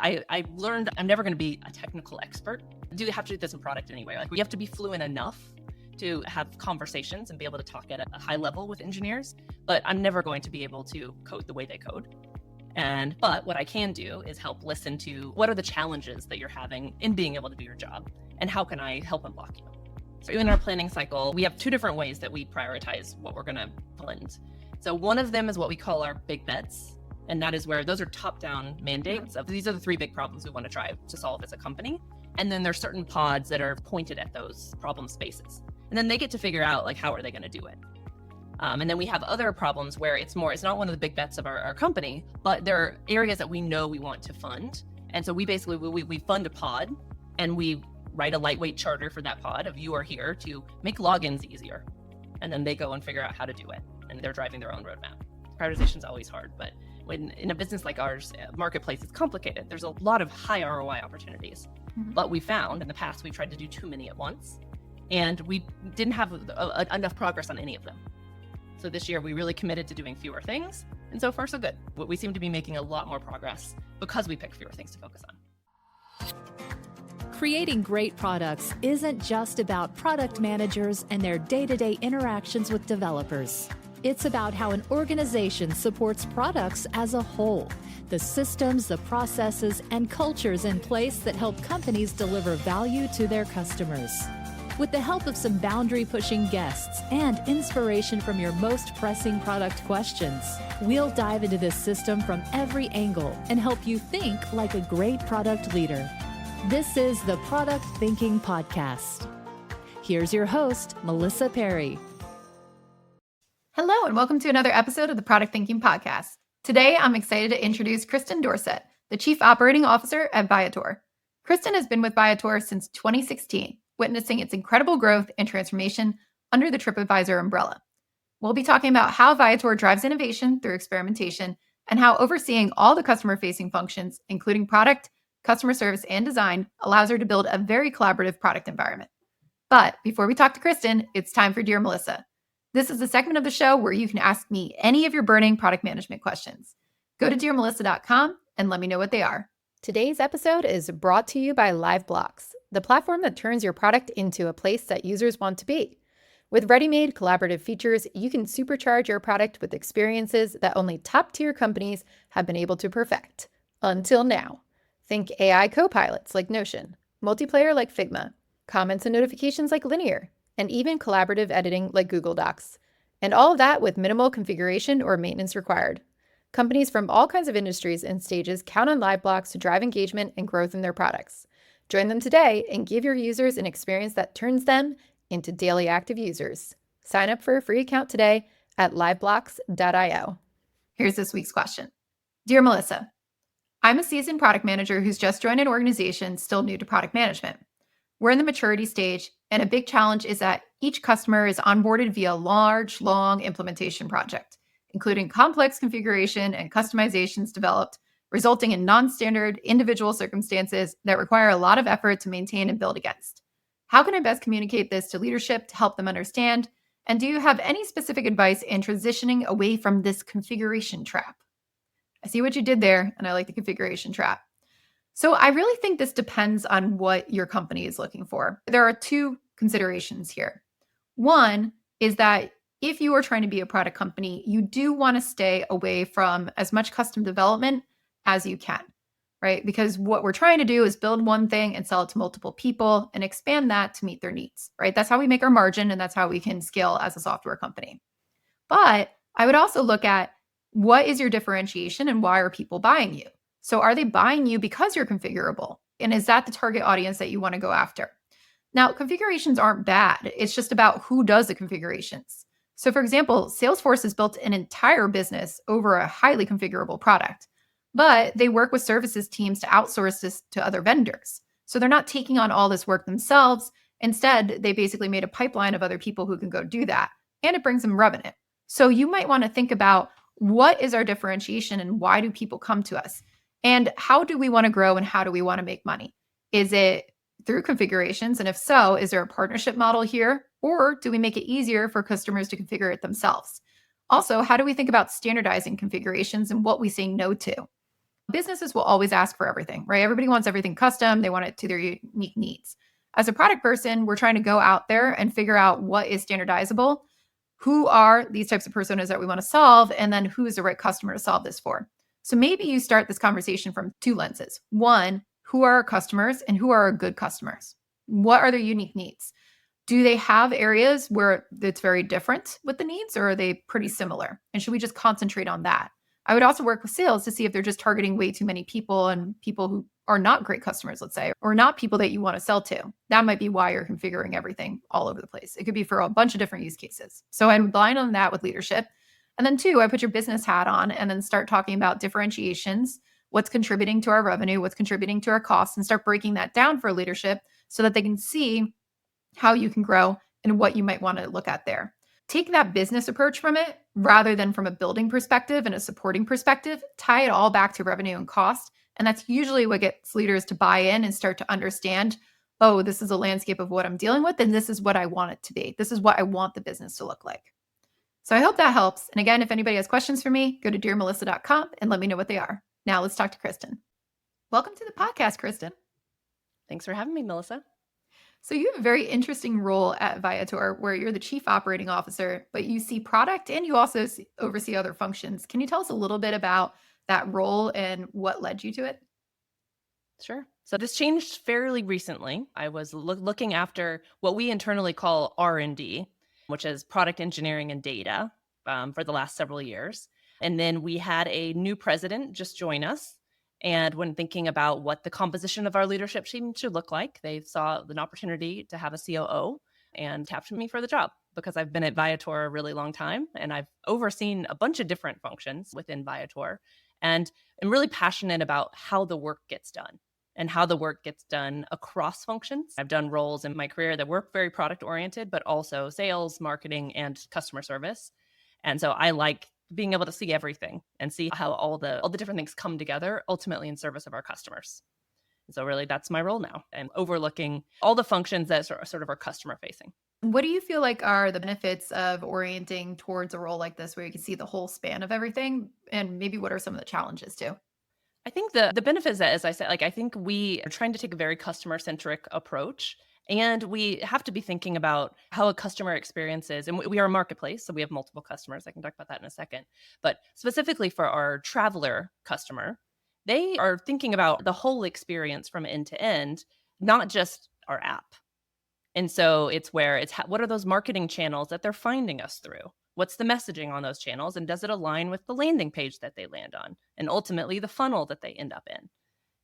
I learned I'm never going to be a technical expert. You have to do this in product anyway. Like, we have to be fluent enough to have conversations and be able to talk at a high level with engineers, but I'm never going to be able to code the way they code. But what I can do is help listen to what are the challenges that you're having in being able to do your job, and how can I help unlock you? So in our planning cycle, we have two different ways that we prioritize what we're going to blend. So one of them is what we call our big bets. And that is where those are top-down mandates of these are the three big problems we want to try to solve as a company. And then there's certain pods that are pointed at those problem spaces. And then they get to figure out, like, how are they going to do it? And then we have other problems where it's not one of the big bets of our company, but there are areas that we know we want to fund. And so we basically, we fund a pod, and we write a lightweight charter for that pod of you are here to make logins easier. And then they go and figure out how to do it. And they're driving their own roadmap. Prioritization is always hard, but when in a business like ours, marketplace is complicated. There's a lot of high ROI opportunities. Mm-hmm. But we found in the past, we tried to do too many at once, and we didn't have enough progress on any of them. So this year, we really committed to doing fewer things, and so far, so good. We seem to be making a lot more progress because we pick fewer things to focus on. Creating great products isn't just about product managers and their day-to-day interactions with developers. It's about how an organization supports products as a whole, the systems, the processes, and cultures in place that help companies deliver value to their customers. With the help of some boundary-pushing guests and inspiration from your most pressing product questions, we'll dive into this system from every angle and help you think like a great product leader. This is the Product Thinking Podcast. Here's your host, Melissa Perry. Hello, and welcome to another episode of the Product Thinking Podcast. Today, I'm excited to introduce Kristin Dorsett, the Chief Operating Officer at Viator. Kristin has been with Viator since 2016, witnessing its incredible growth and transformation under the TripAdvisor umbrella. We'll be talking about how Viator drives innovation through experimentation and how overseeing all the customer-facing functions, including product, customer service, and design, allows her to build a very collaborative product environment. But before we talk to Kristin, it's time for Dear Melissa. This is a segment of the show where you can ask me any of your burning product management questions. Go to dearmelissa.com and let me know what they are. Today's episode is brought to you by LiveBlocks, the platform that turns your product into a place that users want to be. With ready-made collaborative features, you can supercharge your product with experiences that only top-tier companies have been able to perfect. Until now. Think AI co-pilots like Notion, multiplayer like Figma, comments and notifications like Linear, and even collaborative editing like Google Docs. And all of that with minimal configuration or maintenance required. Companies from all kinds of industries and stages count on LiveBlocks to drive engagement and growth in their products. Join them today and give your users an experience that turns them into daily active users. Sign up for a free account today at liveblocks.io. Here's this week's question. Dear Melissa, I'm a seasoned product manager who's just joined an organization still new to product management. We're in the maturity stage, and a big challenge is that each customer is onboarded via a large, long implementation project, including complex configuration and customizations developed, resulting in non-standard individual circumstances that require a lot of effort to maintain and build against. How can I best communicate this to leadership to help them understand? And do you have any specific advice in transitioning away from this configuration trap? I see what you did there, and I like the configuration trap. So I really think this depends on what your company is looking for. There are two considerations here. One is that if you are trying to be a product company, you do want to stay away from as much custom development as you can, right? Because what we're trying to do is build one thing and sell it to multiple people and expand that to meet their needs, right? That's how we make our margin, and that's how we can scale as a software company. But I would also look at what is your differentiation and why are people buying you? So are they buying you because you're configurable? And is that the target audience that you want to go after? Now, configurations aren't bad. It's just about who does the configurations. So for example, Salesforce has built an entire business over a highly configurable product, but they work with services teams to outsource this to other vendors. So they're not taking on all this work themselves. Instead, they basically made a pipeline of other people who can go do that, and it brings them revenue. So you might want to think about what is our differentiation and why do people come to us? And how do we want to grow and how do we want to make money? Is it through configurations? And if so, is there a partnership model here? Or do we make it easier for customers to configure it themselves? Also, how do we think about standardizing configurations and what we say no to? Businesses will always ask for everything, right? Everybody wants everything custom. They want it to their unique needs. As a product person, we're trying to go out there and figure out what is standardizable, who are these types of personas that we want to solve, and then who is the right customer to solve this for. So maybe you start this conversation from two lenses. One, who are our customers and who are our good customers? What are their unique needs? Do they have areas where it's very different with the needs, or are they pretty similar? And should we just concentrate on that? I would also work with sales to see if they're just targeting way too many people and people who are not great customers, let's say, or not people that you want to sell to. That might be why you're configuring everything all over the place. It could be for a bunch of different use cases. So I rely on that with leadership. And then two, I put your business hat on and then start talking about differentiations, what's contributing to our revenue, what's contributing to our costs, and start breaking that down for leadership so that they can see how you can grow and what you might want to look at there. Take that business approach from it rather than from a building perspective and a supporting perspective, tie it all back to revenue and cost. And that's usually what gets leaders to buy in and start to understand, oh, this is a landscape of what I'm dealing with, and this is what I want it to be. This is what I want the business to look like. So I hope that helps. And again, if anybody has questions for me, go to dearmelissa.com and let me know what they are. Now let's talk to Kristin. Welcome to the podcast, Kristin. Thanks for having me, Melissa. So you have a very interesting role at Viator where you're the chief operating officer, but you see product and you also oversee other functions. Can you tell us a little bit about that role and what led you to it? Sure. So this changed fairly recently. I was looking after what we internally call R&D, which is product engineering and data, for the last several years. And then we had a new president just join us. And when thinking about what the composition of our leadership team should look like, they saw an opportunity to have a COO and tapped me for the job because I've been at Viator a really long time and I've overseen a bunch of different functions within Viator. And I'm really passionate about how the work gets done and how the work gets done across functions. I've done roles in my career that were very product oriented, but also sales, marketing, and customer service. And so I like being able to see everything and see how all the different things come together ultimately in service of our customers. And so really that's my role now. I'm overlooking all the functions that sort of are customer facing. What do you feel like are the benefits of orienting towards a role like this where you can see the whole span of everything? And maybe what are some of the challenges too? I think the benefits that, as I said, I think we are trying to take a very customer centric approach. And we have to be thinking about how a customer experiences, and we are a marketplace, so we have multiple customers. I can talk about that in a second. But specifically for our traveler customer, they are thinking about the whole experience from end to end, not just our app. And so it's what are those marketing channels that they're finding us through? What's the messaging on those channels? And does it align with the landing page that they land on? And ultimately the funnel that they end up in?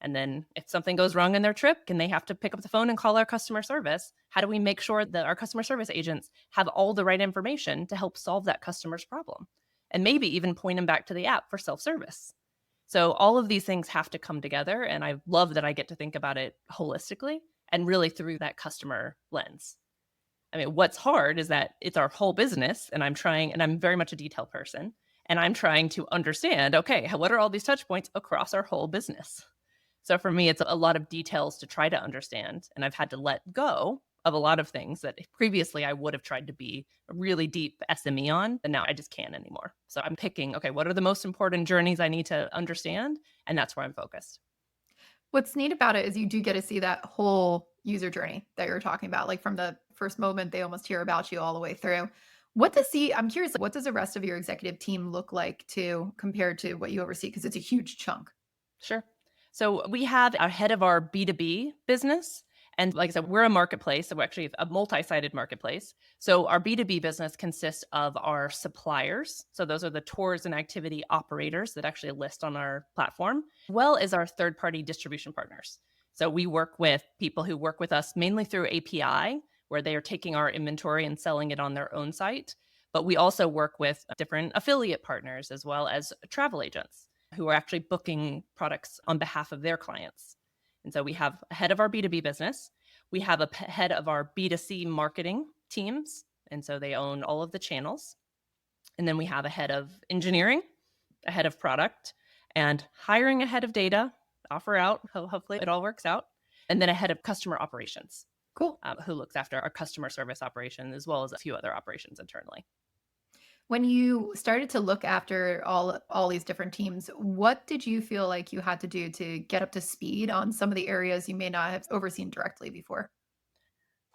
And then if something goes wrong in their trip and they have to pick up the phone and call our customer service, how do we make sure that our customer service agents have all the right information to help solve that customer's problem? And maybe even point them back to the app for self-service. So all of these things have to come together. And I love that I get to think about it holistically and really through that customer lens. I mean, what's hard is that it's our whole business and I'm very much a detail person. And I'm trying to understand, okay, what are all these touch points across our whole business? So for me, it's a lot of details to try to understand. And I've had to let go of a lot of things that previously I would have tried to be a really deep SME on, and now I just can't anymore. So I'm picking, okay, what are the most important journeys I need to understand? And that's where I'm focused. What's neat about it is you do get to see that whole user journey that you're talking about, like from the first moment they almost hear about you all the way through. I'm curious, what does the rest of your executive team look like compared to what you oversee? Because it's a huge chunk. Sure. So we have a head of our B2B business. And like I said, we're a marketplace. So we're actually a multi-sided marketplace. So our B2B business consists of our suppliers. So those are the tours and activity operators that actually list on our platform, as well as our third-party distribution partners. So we work with people who work with us mainly through API, where they are taking our inventory and selling it on their own site. But we also work with different affiliate partners as well as travel agents who are actually booking products on behalf of their clients. And so we have a head of our B2B business. We have a head of our B2C marketing teams. And so they own all of the channels. And then we have a head of engineering, a head of product, and hiring a head of data, offer out, hopefully it all works out. And then a head of customer operations. Cool. Who looks after our customer service operation as well as a few other operations internally. When you started to look after all these different teams, what did you feel like you had to do to get up to speed on some of the areas you may not have overseen directly before?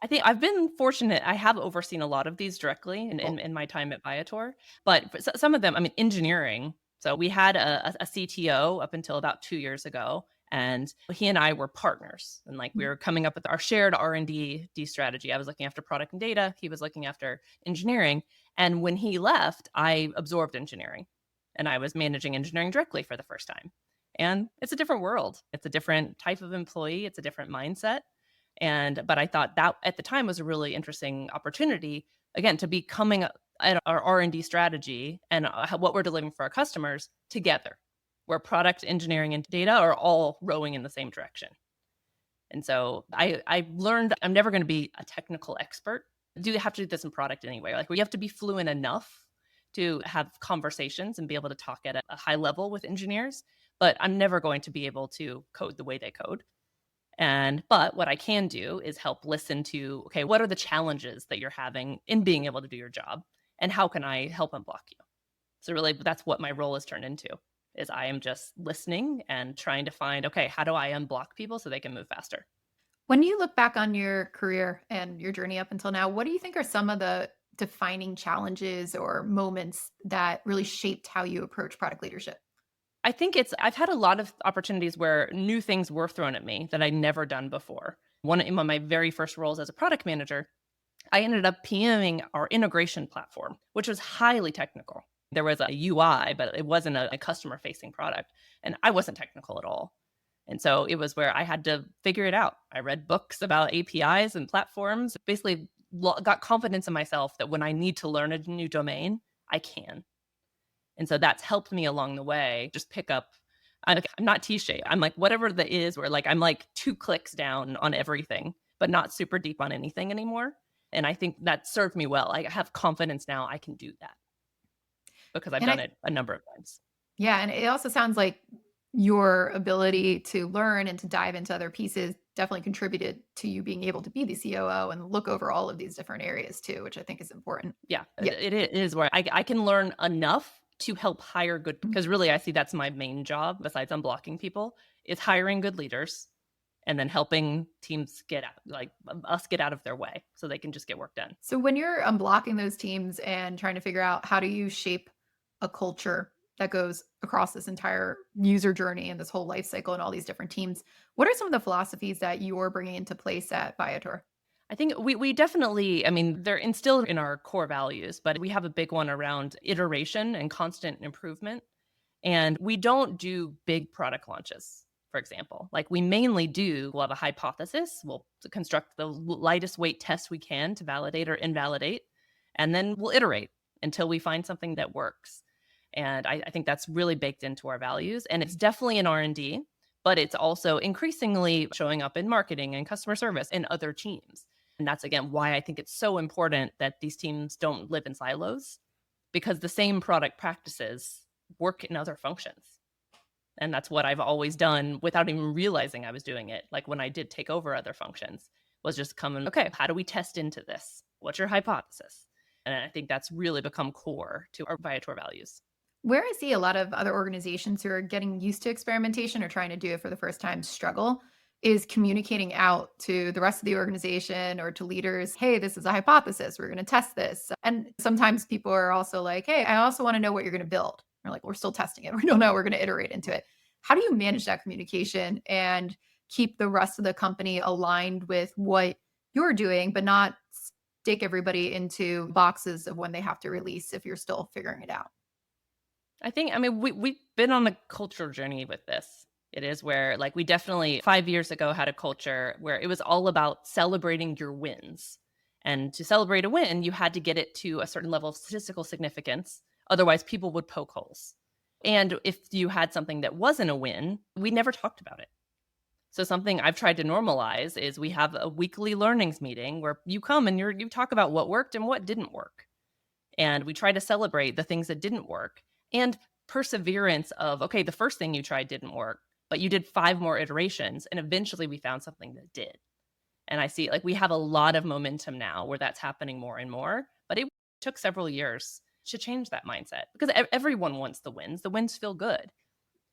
I think I've been fortunate. I have overseen a lot of these directly in, Cool. in, in my time at Viator, but for some of them, I mean, engineering. So we had a CTO up until about 2 years ago, and he and I were partners, and like we Mhm. were coming up with our shared R&D strategy. I was looking after product and data. He was looking after engineering. And when he left, I absorbed engineering, and I was managing engineering directly for the first time. And it's a different world. It's a different type of employee. It's a different mindset, but I thought that at the time was a really interesting opportunity, again, to be coming at our R&D strategy and what we're delivering for our customers together, where product engineering and data are all rowing in the same direction. And so I learned I'm never going to be a technical expert. Do have to do this in product anyway. Like we have to be fluent enough to have conversations and be able to talk at a high level with engineers, but I'm never going to be able to code the way they code. But what I can do is help listen to, okay, what are the challenges that you're having in being able to do your job? And how can I help unblock you? So really that's what my role has turned into, is I am just listening and trying to find, okay, how do I unblock people so they can move faster? When you look back on your career and your journey up until now, what do you think are some of the defining challenges or moments that really shaped how you approach product leadership? I think I've had a lot of opportunities where new things were thrown at me that I'd never done before. One of my very first roles as a product manager, I ended up PMing our integration platform, which was highly technical. There was a UI, but it wasn't a customer facing product. And I wasn't technical at all. And so it was where I had to figure it out. I read books about APIs and platforms, basically got confidence in myself that when I need to learn a new domain, I can. And so that's helped me along the way, just pick up. I'm not T-shaped. I'm like, whatever that is, where like I'm like 2 clicks down on everything, but not super deep on anything anymore. And I think that served me well. I have confidence now I can do that because I've And done I it a number of times. Yeah, and it also sounds like your ability to learn and to dive into other pieces definitely contributed to you being able to be the COO and look over all of these different areas too, which I think is important. Yeah, Yeah. it is where I can learn enough to help hire good, because really I see that's my main job besides unblocking people, is hiring good leaders and then helping teams get out, like us get out of their way so they can just get work done. So when you're unblocking those teams and trying to figure out how do you shape a culture that goes across this entire user journey and this whole life cycle and all these different teams, what are some of the philosophies that you're bringing into place at Viator? I think we definitely, I mean, they're instilled in our core values, but we have a big one around iteration and constant improvement. And we don't do big product launches, for example. Like we'll have a hypothesis, we'll construct the lightest weight test we can to validate or invalidate, and then we'll iterate until we find something that works. And I think that's really baked into our values. And it's definitely in R&D, but it's also increasingly showing up in marketing and customer service and other teams. And that's, again, why I think it's so important that these teams don't live in silos, because the same product practices work in other functions. And that's what I've always done without even realizing I was doing it. Like when I did take over other functions, was just coming, okay, how do we test into this? What's your hypothesis? And I think that's really become core to our Viator values. Where I see a lot of other organizations who are getting used to experimentation or trying to do it for the first time struggle is communicating out to the rest of the organization or to leaders, hey, this is a hypothesis. We're going to test this. And sometimes people are also like, hey, I also want to know what you're going to build. We're like, we're still testing it. We don't know. We're going to iterate into it. How do you manage that communication and keep the rest of the company aligned with what you're doing, but not stick everybody into boxes of when they have to release if you're still figuring it out? I mean, we've been on a cultural journey with this. It is where, like, we definitely 5 years ago had a culture where it was all about celebrating your wins. And to celebrate a win, you had to get it to a certain level of statistical significance. Otherwise, people would poke holes. And if you had something that wasn't a win, we never talked about it. So something I've tried to normalize is we have a weekly learnings meeting where you come and you talk about what worked and what didn't work. And we try to celebrate the things that didn't work, and perseverance of, okay, the first thing you tried didn't work, but you did 5 more iterations and eventually we found something that did. And I see, like, we have a lot of momentum now where that's happening more and more, but it took several years. should change that mindset because everyone wants the wins. The wins feel good.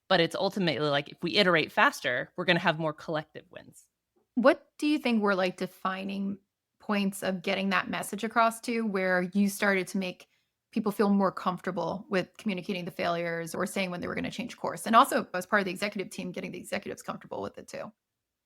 But it's ultimately like if we iterate faster, we're going to have more collective wins. What do you think were like defining points of getting that message across to where you started to make people feel more comfortable with communicating the failures or saying when they were going to change course? And also, as part of the executive team, getting the executives comfortable with it too.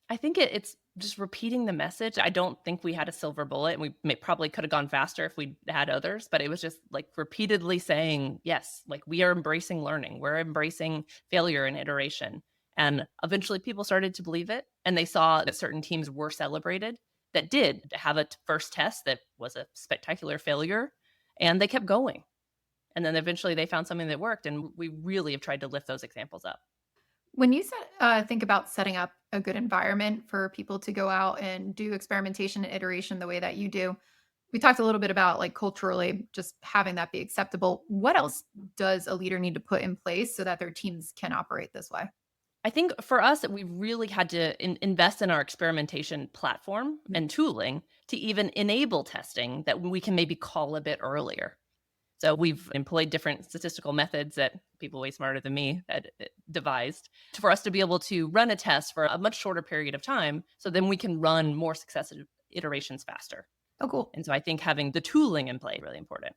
I think it's just repeating the message. I don't think we had a silver bullet, and we probably could have gone faster if we had others, but it was just like repeatedly saying, yes, like we are embracing learning. We're embracing failure and iteration. And eventually people started to believe it, and they saw that certain teams were celebrated that did have a first test that was a spectacular failure, and they kept going. And then eventually they found something that worked, and we really have tried to lift those examples up. When you think about setting up a good environment for people to go out and do experimentation and iteration the way that you do, we talked a little bit about like culturally just having that be acceptable. What else does a leader need to put in place so that their teams can operate this way? I think for us, we really had to invest in our experimentation platform and tooling to even enable testing that we can maybe call a bit earlier. So we've employed different statistical methods that people way smarter than me had devised for us to be able to run a test for a much shorter period of time. So then we can run more successive iterations faster. Oh, cool. And so I think having the tooling in play is really important.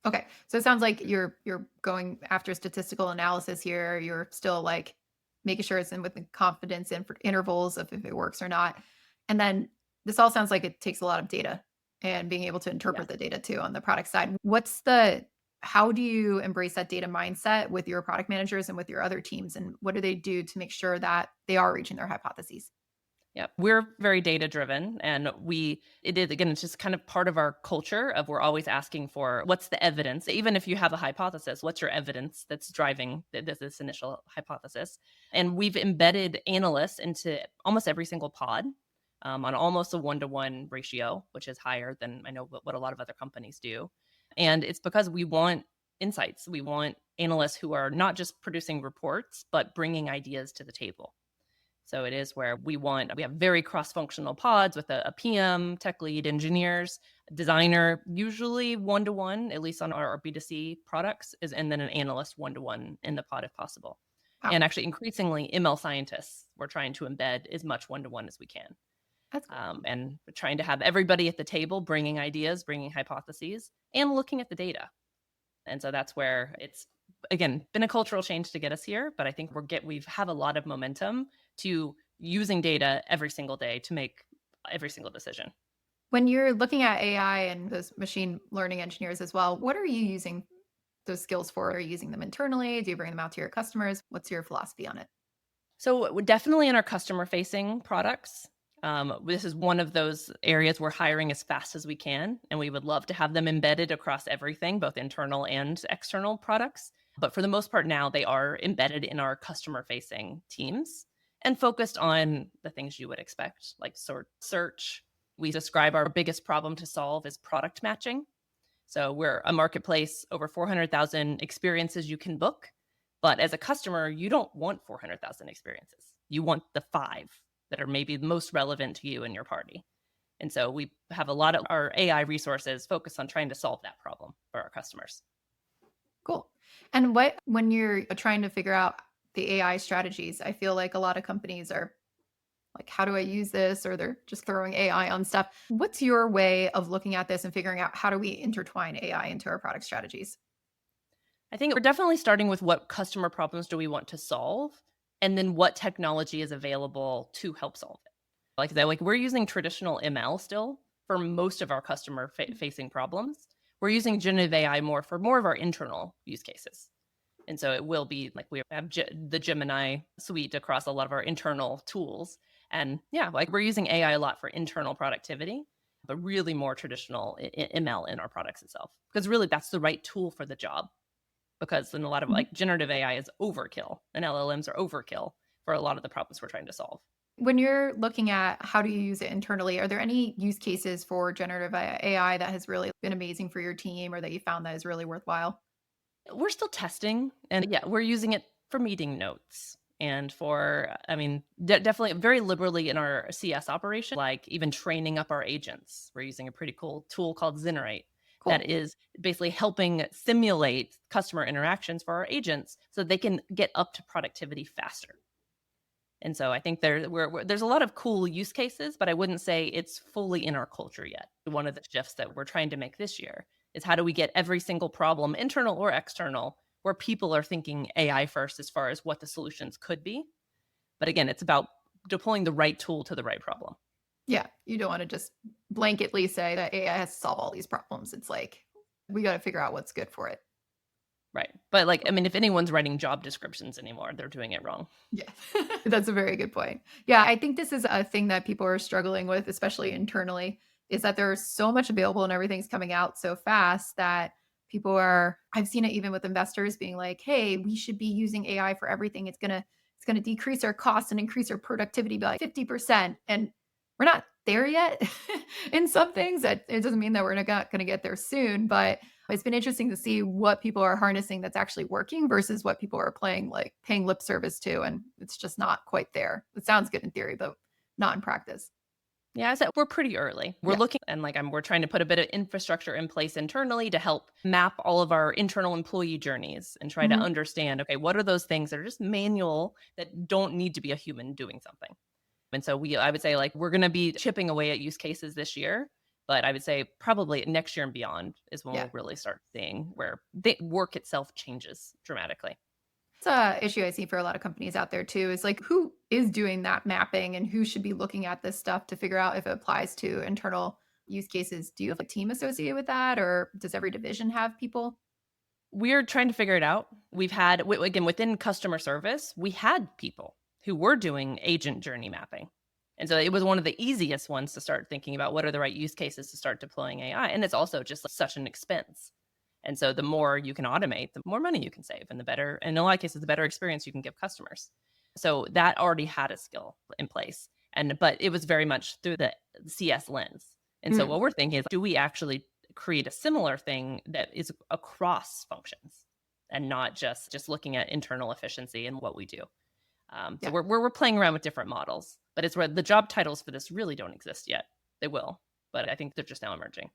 Okay. So it sounds like you're going after statistical analysis here. You're still like making sure it's in with the confidence intervals of if it works or not. And then this all sounds like it takes a lot of data and being able to interpret the data too on the product side. How do you embrace that data mindset with your product managers and with your other teams? And what do they do to make sure that they are reaching their hypotheses? Yeah, we're very data driven, and it's just kind of part of our culture of we're always asking for what's the evidence. Even if you have a hypothesis, what's your evidence that's driving this initial hypothesis? And we've embedded analysts into almost every single pod on almost a 1-to-1 ratio, which is higher than I know what a lot of other companies do. And it's because we want insights. We want analysts who are not just producing reports, but bringing ideas to the table. So it is where we have very cross-functional pods with a PM, tech lead, engineers, designer, usually 1-to-1, at least on our B2C products, and then an analyst 1-to-1 in the pod if possible. Wow. And actually increasingly ML scientists we're trying to embed as much 1-to-1 as we can. That's cool. And we're trying to have everybody at the table bringing ideas, bringing hypotheses, and looking at the data. And so that's where it's, again, been a cultural change to get us here, but I think we've had a lot of momentum to using data every single day to make every single decision. When you're looking at AI and those machine learning engineers as well, what are you using those skills for? Are you using them internally? Do you bring them out to your customers? What's your philosophy on it? So we're definitely in our customer-facing products. This is one of those areas we're hiring as fast as we can, and we would love to have them embedded across everything, both internal and external products. But for the most part now, they are embedded in our customer-facing teams and focused on the things you would expect, like search. We describe our biggest problem to solve as product matching. So we're a marketplace, over 400,000 experiences you can book. But as a customer, you don't want 400,000 experiences. You want the 5 that are maybe the most relevant to you and your party. And so we have a lot of our AI resources focused on trying to solve that problem for our customers. Cool. And when you're trying to figure out the AI strategies, I feel like a lot of companies are like, how do I use this? Or they're just throwing AI on stuff. What's your way of looking at this and figuring out how do we intertwine AI into our product strategies? I think we're definitely starting with what customer problems do we want to solve, and then what technology is available to help solve it. Like we're using traditional ML still for most of our customer facing problems. We're using generative AI more of our internal use cases. And so it will be like we have the Gemini suite across a lot of our internal tools. And yeah, like we're using AI a lot for internal productivity, but really more traditional ML in our products itself. Because really that's the right tool for the job. Because in a lot of like generative AI is overkill and LLMs are overkill for a lot of the problems we're trying to solve. When you're looking at how do you use it internally, are there any use cases for generative AI that has really been amazing for your team or that you found that is really worthwhile? We're still testing, and yeah, we're using it for meeting notes and for, definitely very liberally in our CS operation, like even training up our agents. We're using a pretty cool tool called Zenerate. Cool. that is basically helping simulate customer interactions for our agents so they can get up to productivity faster. And so I think there's a lot of cool use cases, but I wouldn't say it's fully in our culture yet. One of the shifts that we're trying to make this year is how do we get every single problem, internal or external, where people are thinking AI first as far as what the solutions could be. But again, it's about deploying the right tool to the right problem. Yeah, you don't want to just blanketly say that AI has to solve all these problems. It's like, we got to figure out what's good for it. Right. But like, I mean, if anyone's writing job descriptions anymore, they're doing it wrong. Yeah, that's a very good point. Yeah, I think this is a thing that people are struggling with, especially internally, is that there's so much available and everything's coming out so fast that I've seen it even with investors being like, hey, we should be using AI for everything. It's gonna decrease our costs and increase our productivity by like 50%. And we're not there yet in some things. That it doesn't mean that we're not going to get there soon, but it's been interesting to see what people are harnessing that's actually working versus what people are paying lip service to. And it's just not quite there. It sounds good in theory, but not in practice. Yeah, I said we're pretty early. We're Yeah. looking and we're trying to put a bit of infrastructure in place internally to help map all of our internal employee journeys and try to Mhm. understand, okay, what are those things that are just manual that don't need to be a human doing something? And so I would say we're going to be chipping away at use cases this year, but I would say probably next year and beyond is when Yeah. we'll really start seeing where the work itself changes dramatically. It's a issue I see for a lot of companies out there too, is like who is doing that mapping and who should be looking at this stuff to figure out if it applies to internal use cases. Do you have a team associated with that, or does every division have people? We're trying to figure it out. We've had, again, within customer service, we had people who were doing agent journey mapping. And so it was one of the easiest ones to start thinking about what are the right use cases to start deploying AI. And it's also just such an expense. And so the more you can automate, the more money you can save and the better, in a lot of cases, the better experience you can give customers. So that already had a skill in place. But it was very much through the CS lens. And so what we're thinking is, do we actually create a similar thing that is across functions and not just looking at internal efficiency and what we do? So we're playing around with different models, but it's where the job titles for this really don't exist yet. They will, but I think they're just now emerging.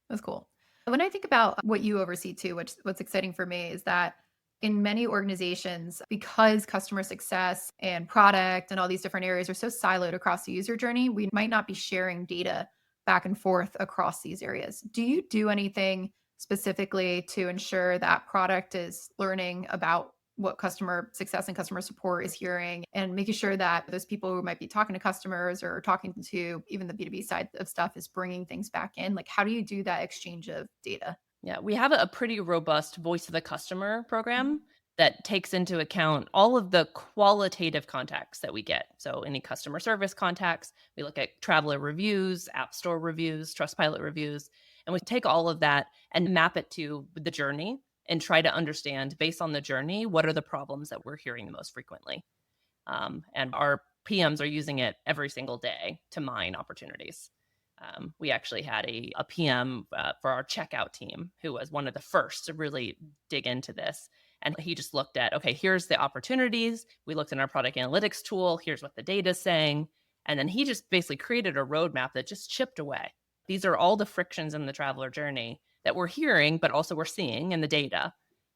That's cool. When I think about what you oversee too, what's exciting for me is that in many organizations, because customer success and product and all these different areas are so siloed across the user journey, we might not be sharing data back and forth across these areas. Do you do anything specifically to ensure that product is learning about what customer success and customer support is hearing and making sure that those people who might be talking to customers or talking to even the B2B side of stuff is bringing things back in? Like, how do you do that exchange of data? Yeah, we have a pretty robust voice of the customer program that takes into account all of the qualitative contacts that we get. So any customer service contacts, we look at traveler reviews, app store reviews, Trustpilot reviews, and we take all of that and map it to the journey and try to understand based on the journey, what are the problems that we're hearing the most frequently. And our PMs are using it every single day to mine opportunities. We actually had a PM for our checkout team who was one of the first to really dig into this. And he just looked at, okay, here's the opportunities. We looked in our product analytics tool. Here's what the data is saying. And then he just basically created a roadmap that just chipped away. These are all the frictions in the traveler journey that we're hearing, but also we're seeing in the data.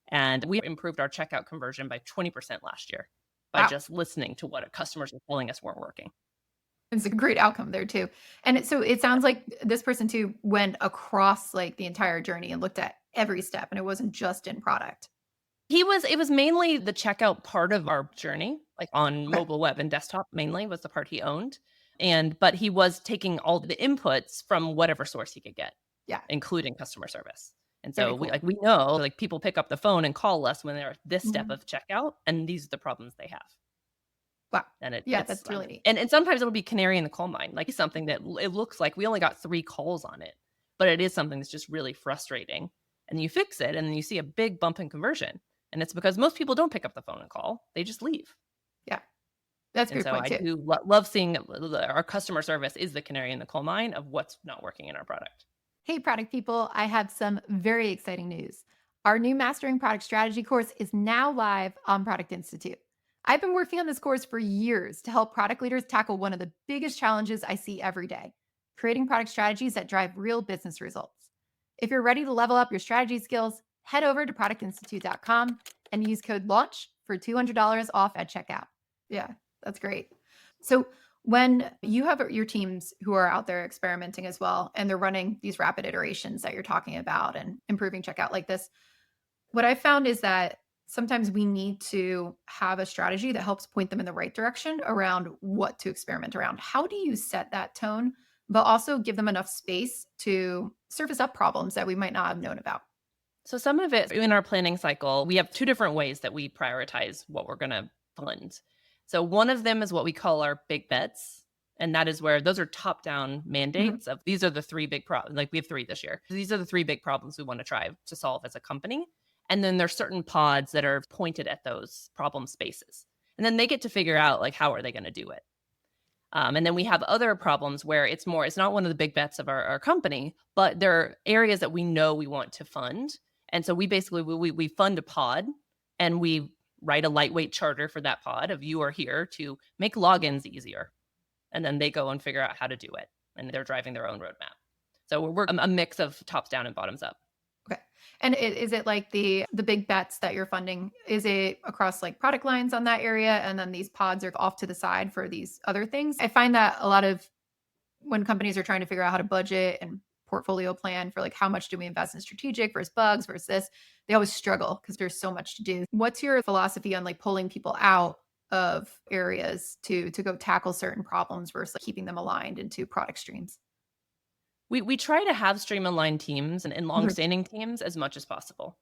And we improved our checkout conversion by 20% last year by just listening to what customers were telling us weren't working. It's a great outcome there too. And so it sounds like this person too went across like the entire journey and looked at every step, and it wasn't just in product. It was mainly the checkout part of our journey, like on mobile web and desktop mainly was the part he owned. But he was taking all the inputs from whatever source he could get, including customer service. And so we know people pick up the phone and call us when they're at this step of checkout, and these are the problems they have. Wow. And that's really neat. And sometimes it'll be canary in the coal mine, like something that it looks like we only got 3 calls on it, but it is something that's just really frustrating. And you fix it, and then you see a big bump in conversion. And it's because most people don't pick up the phone and call; they just leave. Yeah, that's a good point too. I do love seeing our customer service is the canary in the coal mine of what's not working in our product. Hey, product people, I have some very exciting news. Our new Mastering Product Strategy course is now live on Product Institute. I've been working on this course for years to help product leaders tackle one of the biggest challenges I see every day: creating product strategies that drive real business results. If you're ready to level up your strategy skills, head over to productinstitute.com and use code LAUNCH for $200 off at checkout. Yeah, that's great. So when you have your teams who are out there experimenting as well, and they're running these rapid iterations that you're talking about and improving checkout like this, what I found is that sometimes we need to have a strategy that helps point them in the right direction around what to experiment around. How do you set that tone, but also give them enough space to surface up problems that we might not have known about? So some of it in our planning cycle, we have two different ways that we prioritize what we're going to fund. So one of them is what we call our big bets. And that is where those are top-down mandates of these are the three big problems. Like we have three this year. These are the three big problems we want to try to solve as a company. And then there's certain pods that are pointed at those problem spaces. And then they get to figure out like, how are they going to do it? And then we have other problems where it's not one of the big bets of our company, but there are areas that we know we want to fund. And so we basically, we fund a pod and we write a lightweight charter for that pod of you are here to make logins easier. And then they go and figure out how to do it. And they're driving their own roadmap. So we're a mix of tops down and bottoms up. Okay. And is it like the big bets that you're funding? Is it across like product lines on that area? And then these pods are off to the side for these other things? I find that a lot of when companies are trying to figure out how to budget and portfolio plan for like how much do we invest in strategic versus bugs versus this, they always struggle because there's so much to do. What's your philosophy on like pulling people out of areas to go tackle certain problems versus like keeping them aligned into product streams? We try to have stream-aligned teams and long-standing teams as much as possible.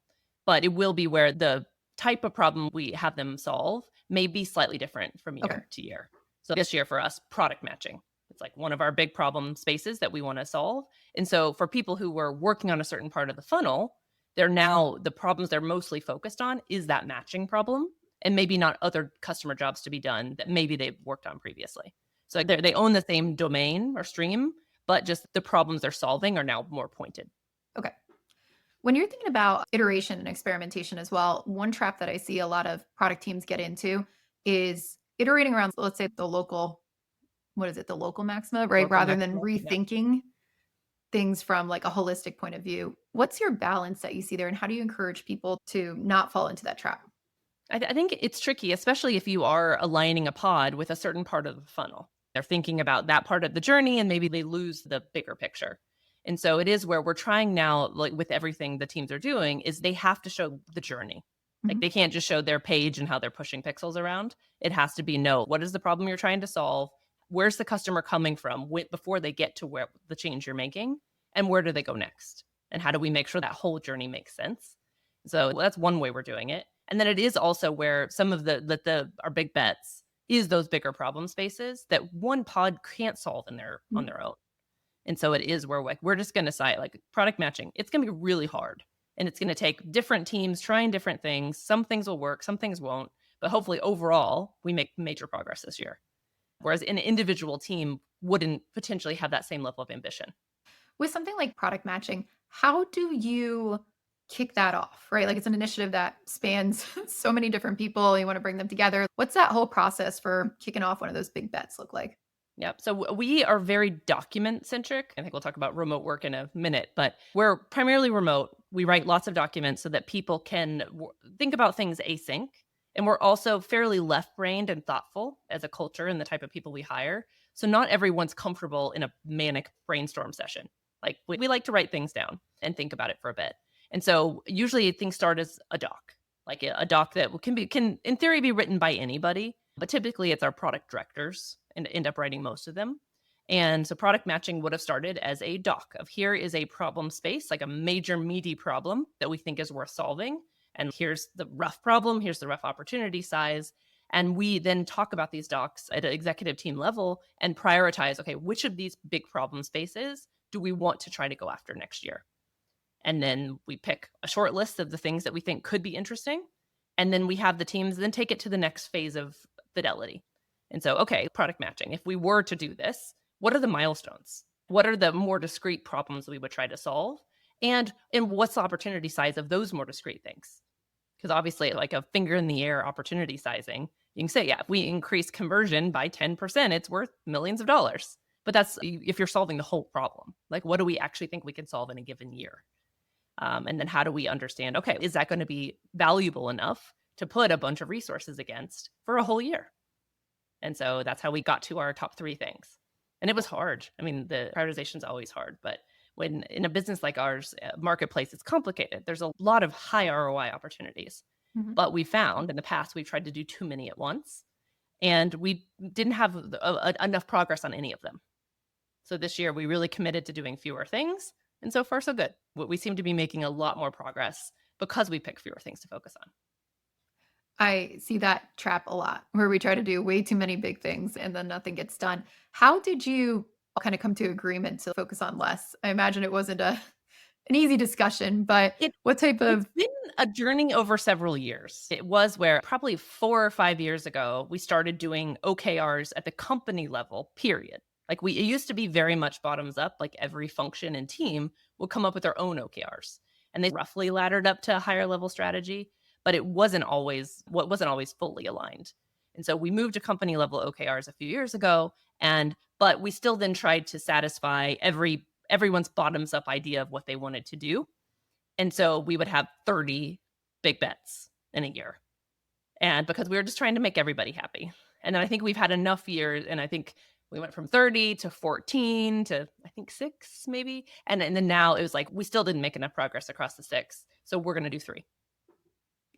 But it will be where the type of problem we have them solve may be slightly different from year to year. So this year for us, product matching. It's like one of our big problem spaces that we want to solve. And so for people who were working on a certain part of the funnel, they're now, the problems they're mostly focused on is that matching problem and maybe not other customer jobs to be done that maybe they've worked on previously. So they own the same domain or stream, but just the problems they're solving are now more pointed. Okay. When you're thinking about iteration and experimentation as well, one trap that I see a lot of product teams get into is iterating around, let's say the local maxima, right? Local Rather maxima, than rethinking things from like a holistic point of view. What's your balance that you see there and how do you encourage people to not fall into that trap? I think it's tricky, especially if you are aligning a pod with a certain part of the funnel. They're thinking about that part of the journey and maybe they lose the bigger picture. And so it is where we're trying now, like with everything the teams are doing, is they have to show the journey. Like they can't just show their page and how they're pushing pixels around. It has to be, no, what is the problem you're trying to solve? Where's the customer coming from before they get to where the change you're making? And where do they go next? And how do we make sure that whole journey makes sense? So that's one way we're doing it. And then it is also where some of our big bets is those bigger problem spaces that one pod can't solve on their own. And so it is where we're just going to say like product matching, it's going to be really hard. And it's going to take different teams trying different things. Some things will work, some things won't. But hopefully overall, we make major progress this year. Whereas an individual team wouldn't potentially have that same level of ambition. With something like product matching, how do you kick that off, right? Like it's an initiative that spans so many different people. You want to bring them together. What's that whole process for kicking off one of those big bets look like? Yep. So we are very document centric. I think we'll talk about remote work in a minute, but we're primarily remote. We write lots of documents so that people can think about things async. And we're also fairly left-brained and thoughtful as a culture and the type of people we hire. So not everyone's comfortable in a manic brainstorm session. Like we like to write things down and think about it for a bit. And so usually things start as a doc, like a doc that can in theory be written by anybody, but typically it's our product directors and end up writing most of them. And so product matching would have started as a doc of here is a problem space, like a major meaty problem that we think is worth solving. And here's the rough problem, here's the rough opportunity size. And we then talk about these docs at an executive team level and prioritize, okay, which of these big problem spaces do we want to try to go after next year? And then we pick a short list of the things that we think could be interesting. And then we have the teams then take it to the next phase of fidelity. And so, okay, product matching. If we were to do this, what are the milestones? What are the more discrete problems we would try to solve? And what's the opportunity size of those more discrete things? Because obviously, like a finger in the air opportunity sizing, you can say, yeah, if we increase conversion by 10%, it's worth millions of dollars. But that's if you're solving the whole problem. Like, what do we actually think we can solve in a given year? And then how do we understand, okay, is that going to be valuable enough to put a bunch of resources against for a whole year? And so that's how we got to our top 3 things. And it was hard. I mean, the prioritization is always hard, but when in a business like ours, marketplace, it's complicated. There's a lot of high ROI opportunities. Mhm. But we found in the past, we've tried to do too many at once, and we didn't have enough progress on any of them. So this year, we really committed to doing fewer things. And so far, so good. We seem to be making a lot more progress because we pick fewer things to focus on. I see that trap a lot where we try to do way too many big things and then nothing gets done. How did you kind of come to agreement to focus on less? I imagine it wasn't an easy discussion, but It what type It's of been a journey over several years. It was where probably 4 or 5 years ago, we started doing OKRs at the company level, period. Like it used to be very much bottoms up, like every function and team will come up with their own OKRs. And they roughly laddered up to a higher level strategy, but it wasn't always fully aligned. And so we moved to company level OKRs a few years ago, but we still then tried to satisfy everyone's bottoms up idea of what they wanted to do. And so we would have 30 big bets in a year. And because we were just trying to make everybody happy. And then I think we've had enough years, and I think we went from 30 to 14 to I think 6 maybe. And then now it was like we still didn't make enough progress across the 6. So we're going to do 3.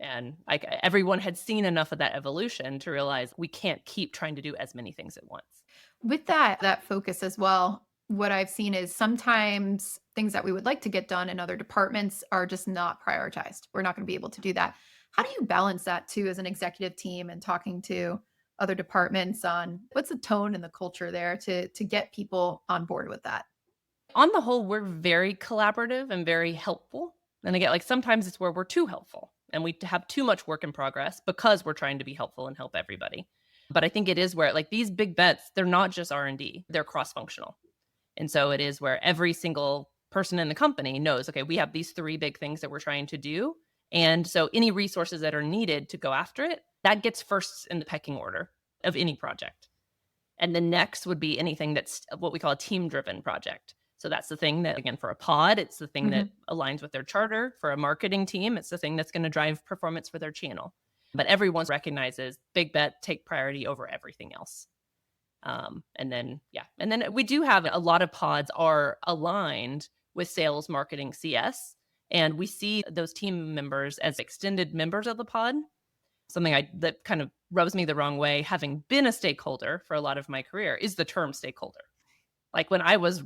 And like everyone had seen enough of that evolution to realize we can't keep trying to do as many things at once. with that focus as well? What I've seen is sometimes things that we would like to get done in other departments are just not prioritized. We're not going to be able to do that. How do you balance that too as an executive team and talking to other departments on what's the tone and the culture there to get people on board with that? On the whole, we're very collaborative and very helpful. And again, like sometimes it's where we're too helpful and we have too much work in progress because we're trying to be helpful and help everybody. But I think it is where like these big bets, they're not just R&D, they're cross-functional. And so it is where every single person in the company knows, okay, we have these 3 big things that we're trying to do. And so any resources that are needed to go after it, that gets first in the pecking order of any project. And the next would be anything that's what we call a team-driven project. So that's the thing that, again, for a pod, it's the thing that aligns with their charter. For a marketing team, it's the thing that's going to drive performance for their channel. But everyone recognizes big bet, take priority over everything else. And then we do have a lot of pods are aligned with sales, marketing, CS. And we see those team members as extended members of the pod. Something that kind of rubs me the wrong way, having been a stakeholder for a lot of my career, is the term stakeholder. Like when I was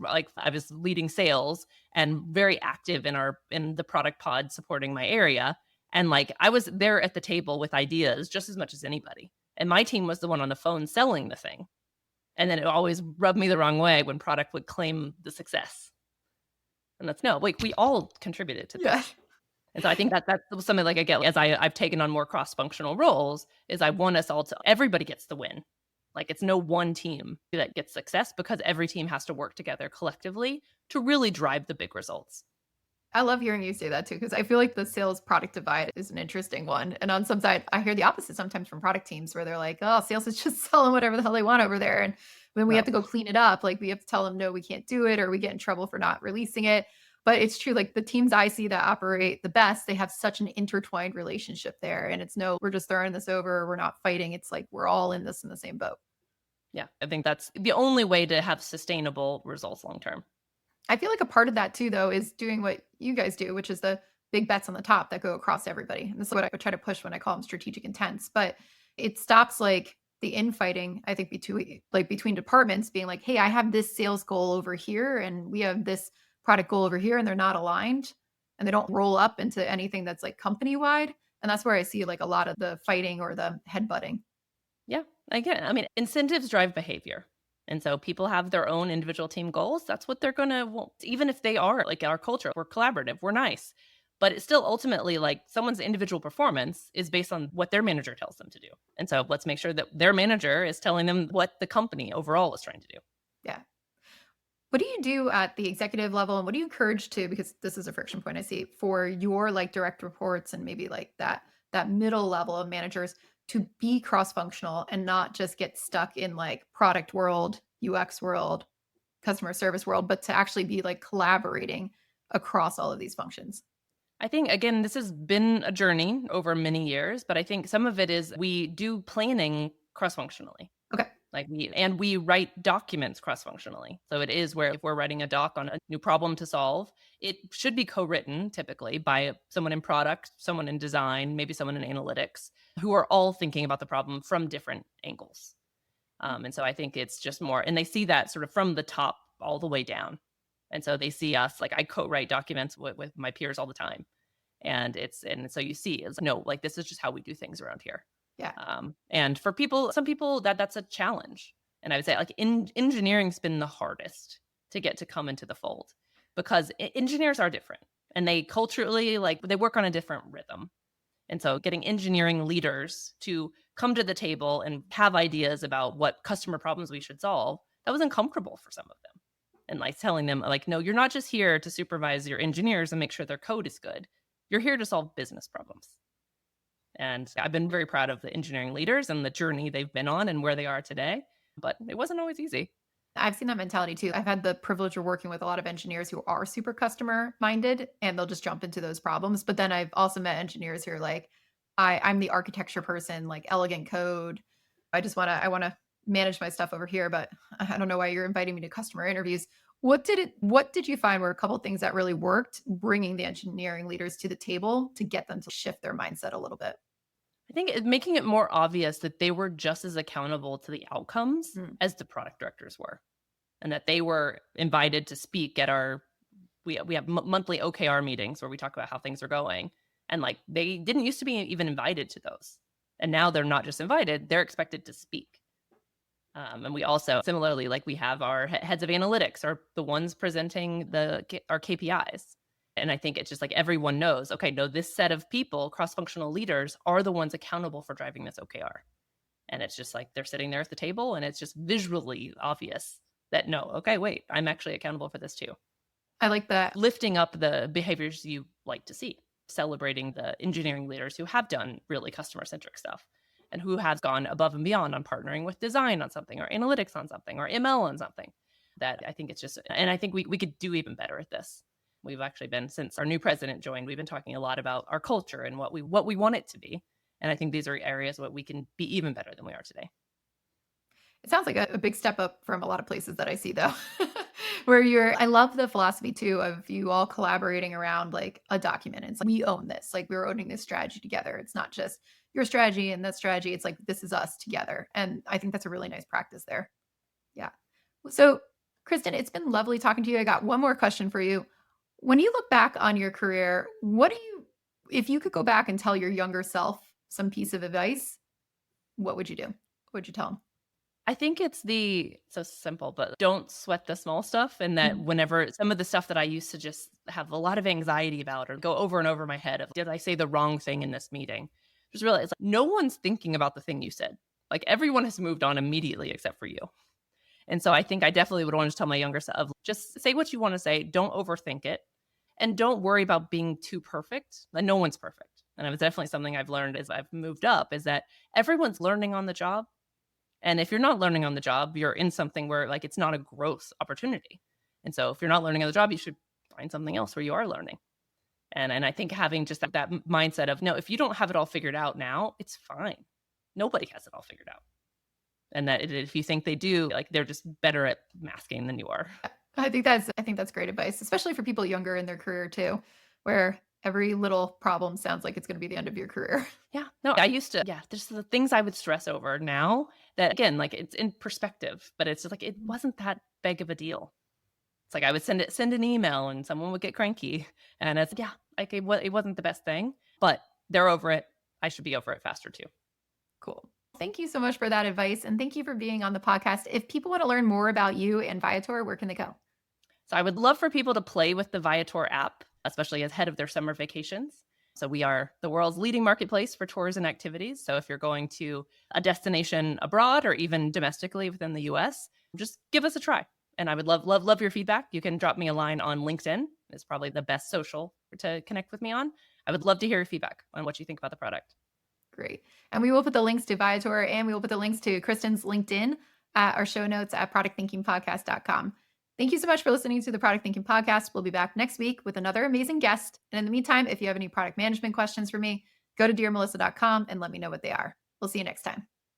leading sales and very active in the product pod supporting my area. And like I was there at the table with ideas just as much as anybody. And my team was the one on the phone selling the thing. And then it always rubbed me the wrong way when product would claim the success. And we all contributed to this. Yeah. And so I think that's something like I get as I've taken on more cross-functional roles is I want us all to, everybody gets the win. Like it's no one team that gets success because every team has to work together collectively to really drive the big results. I love hearing you say that too, because I feel like the sales product divide is an interesting one. And on some side, I hear the opposite sometimes from product teams where they're like, oh, sales is just selling whatever the hell they want over there. And when we have to go clean it up, like we have to tell them, no, we can't do it, or we get in trouble for not releasing it. But it's true, like the teams I see that operate the best, they have such an intertwined relationship there. And it's no, we're just throwing this over, we're not fighting. It's like we're all in this in the same boat. Yeah, I think that's the only way to have sustainable results long term. I feel like a part of that too, though, is doing what you guys do, which is the big bets on the top that go across everybody. And this is what I would try to push when I call them strategic intents. But it stops like the infighting, I think, between departments being like, hey, I have this sales goal over here and we have this product goal over here, and they're not aligned and they don't roll up into anything that's like company wide. And that's where I see like a lot of the fighting or the headbutting. Yeah, again, I mean, incentives drive behavior. And so people have their own individual team goals. That's what they're going to want. Even if they are like our culture, we're collaborative, we're nice. But it's still ultimately like someone's individual performance is based on what their manager tells them to do. And so let's make sure that their manager is telling them what the company overall is trying to do. Yeah. What do you do at the executive level, and what do you encourage to, because this is a friction point I see for your like direct reports and maybe like that middle level of managers to be cross-functional and not just get stuck in like product world, UX world, customer service world, but to actually be like collaborating across all of these functions? I think, again, this has been a journey over many years, but I think some of it is we do planning cross-functionally. Okay. We write documents cross-functionally. So it is where if we're writing a doc on a new problem to solve, it should be co-written typically by someone in product, someone in design, maybe someone in analytics, who are all thinking about the problem from different angles. And so I think it's just more, and they see that sort of from the top all the way down. And so they see us, like I co-write documents with my peers all the time. And so you see, it's no, like this is just how we do things around here. Yeah. And for some people that's a challenge. And I would say like engineering's been the hardest to get to come into the fold because engineers are different and they culturally, like they work on a different rhythm. And so getting engineering leaders to come to the table and have ideas about what customer problems we should solve, that was uncomfortable for some of them. And like telling them like, no, you're not just here to supervise your engineers and make sure their code is good. You're here to solve business problems. And I've been very proud of the engineering leaders and the journey they've been on and where they are today, but it wasn't always easy. I've seen that mentality too. I've had the privilege of working with a lot of engineers who are super customer minded and they'll just jump into those problems. But then I've also met engineers who are like, I'm the architecture person, like elegant code. I want to manage my stuff over here, but I don't know why you're inviting me to customer interviews. What did you find were a couple of things that really worked, bringing the engineering leaders to the table to get them to shift their mindset a little bit? I think making it more obvious that they were just as accountable to the outcomes as the product directors were, and that they were invited to speak at we have monthly OKR meetings where we talk about how things are going. And like they didn't used to be even invited to those. And now they're not just invited, they're expected to speak. And we also similarly, like we have our heads of analytics are the ones presenting our KPIs. And I think it's just like everyone knows, okay, no, this set of people, cross-functional leaders, are the ones accountable for driving this OKR. And it's just like they're sitting there at the table and it's just visually obvious that no, okay, wait, I'm actually accountable for this too. I like that. Lifting up the behaviors you like to see, celebrating the engineering leaders who have done really customer-centric stuff and who have gone above and beyond on partnering with design on something or analytics on something or ML on something. That I think it's just, and I think we could do even better at this. We've actually been, since our new president joined, we've been talking a lot about our culture and what we want it to be. And I think these are areas where we can be even better than we are today. It sounds like a big step up from a lot of places that I see though, I love the philosophy too of you all collaborating around like a document. It's like, we own this, like we're owning this strategy together. It's not just your strategy and that strategy. It's like, this is us together. And I think that's a really nice practice there. Yeah. So Kristin, it's been lovely talking to you. I got one more question for you. When you look back on your career, if you could go back and tell your younger self some piece of advice, what would you do? What would you tell them? I think it's so simple, but don't sweat the small stuff. And that whenever some of the stuff that I used to just have a lot of anxiety about or go over and over my head of, did I say the wrong thing in this meeting? Just realize like, no one's thinking about the thing you said. Like everyone has moved on immediately except for you. And so I think I definitely would want to tell my younger self, just say what you want to say. Don't overthink it. And don't worry about being too perfect. Like, no one's perfect. And it was definitely something I've learned as I've moved up is that everyone's learning on the job. And if you're not learning on the job, you're in something where like it's not a growth opportunity. And so if you're not learning on the job, you should find something else where you are learning. And I think having just that mindset of, no, if you don't have it all figured out now, it's fine. Nobody has it all figured out. And that if you think they do, like they're just better at masking than you are. I think that's great advice, especially for people younger in their career too, where every little problem sounds like it's going to be the end of your career. Yeah. No, I used to, there's the things I would stress over now that again, like it's in perspective, but it's just like, it wasn't that big of a deal. It's like I would send an email and someone would get cranky and it's like, it wasn't the best thing, but they're over it. I should be over it faster too. Cool. Thank you so much for that advice. And thank you for being on the podcast. If people want to learn more about you and Viator, where can they go? So I would love for people to play with the Viator app, especially ahead of their summer vacations. So we are the world's leading marketplace for tours and activities. So if you're going to a destination abroad or even domestically within the US, just give us a try. And I would love your feedback. You can drop me a line on LinkedIn. It's probably the best social to connect with me on. I would love to hear your feedback on what you think about the product. Great. And we will put the links to Viator and we will put the links to Kristin's LinkedIn at our show notes at productthinkingpodcast.com. Thank you so much for listening to the Product Thinking Podcast. We'll be back next week with another amazing guest. And in the meantime, if you have any product management questions for me, go to dearmelissa.com and let me know what they are. We'll see you next time.